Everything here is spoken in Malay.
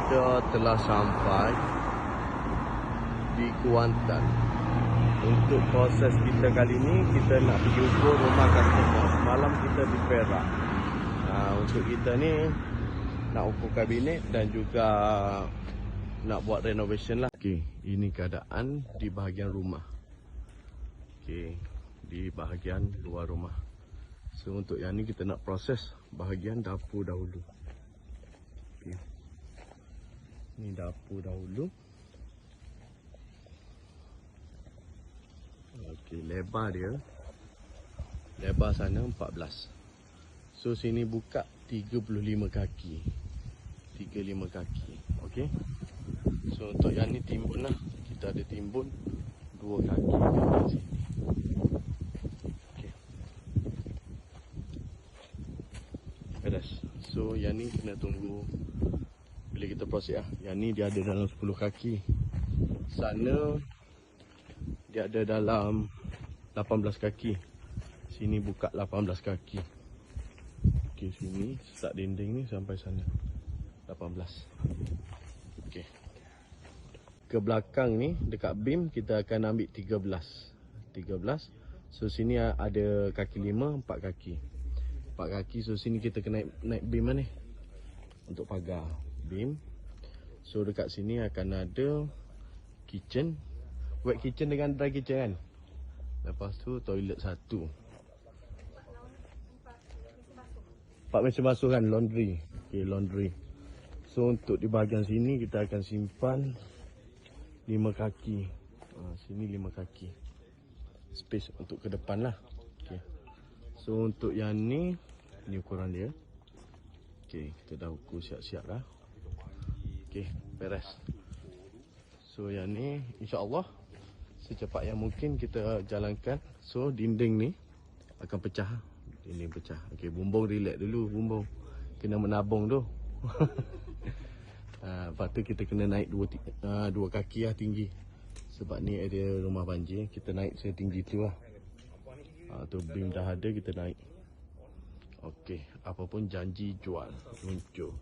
kita telah sampai di Kuantan. Untuk proses kita kali ni, kita nak pergi ukur rumah customer. Semalam kita di Perak. Untuk kita ni nak ukur kabinet dan juga nak buat renovation lah. Okey, ini keadaan di bahagian rumah. Okey, di bahagian luar rumah. So untuk yang ni kita nak proses bahagian dapur dahulu. Okey. Ni dapur dahulu. Okey, lebar dia. Lebar sana 14. So sini buka 35 kaki. 35 kaki. Okey. So untuk yang ni timbun lah. Kita ada timbun 2 kaki kat sini. Okey. Beres. So yang ni kena tunggu bila kita proses lah. Yang ni dia ada dalam 10 kaki. Sana dia ada dalam 18 kaki. Sini buka 18 kaki. Okey, sini start dinding ni sampai sana 18. Okey. Ke belakang ni dekat beam kita akan ambil 13. So sini ada kaki 5, 4 kaki. 4 kaki, so sini kita kena naik beam mana ni? Untuk pagar beam. So dekat sini akan ada kitchen. Wet kitchen dengan dry kitchen kan. Lepas tu toilet 1. 4 mesin basuh kan, laundry. Okey, laundry. So untuk di bahagian sini kita akan simpan 5 kaki. Sini 5 kaki. Space untuk ke depan lah. Okey. So untuk yang ni ukuran dia. Okey, kita dah ukur siap-siap lah. Okey, beres. So yang ni insya-Allah secepat yang mungkin kita jalankan. So dinding ni akan pecah. Dinding pecah. Okey, bumbung relax dulu, bumbung. Kena menabung tu. Lepas tu kita kena naik 2 kaki lah tinggi. Sebab ni area rumah banjir, kita naik setinggi tu lah. Tu beam dah ada, kita naik. Okey, apapun janji jual, luncur.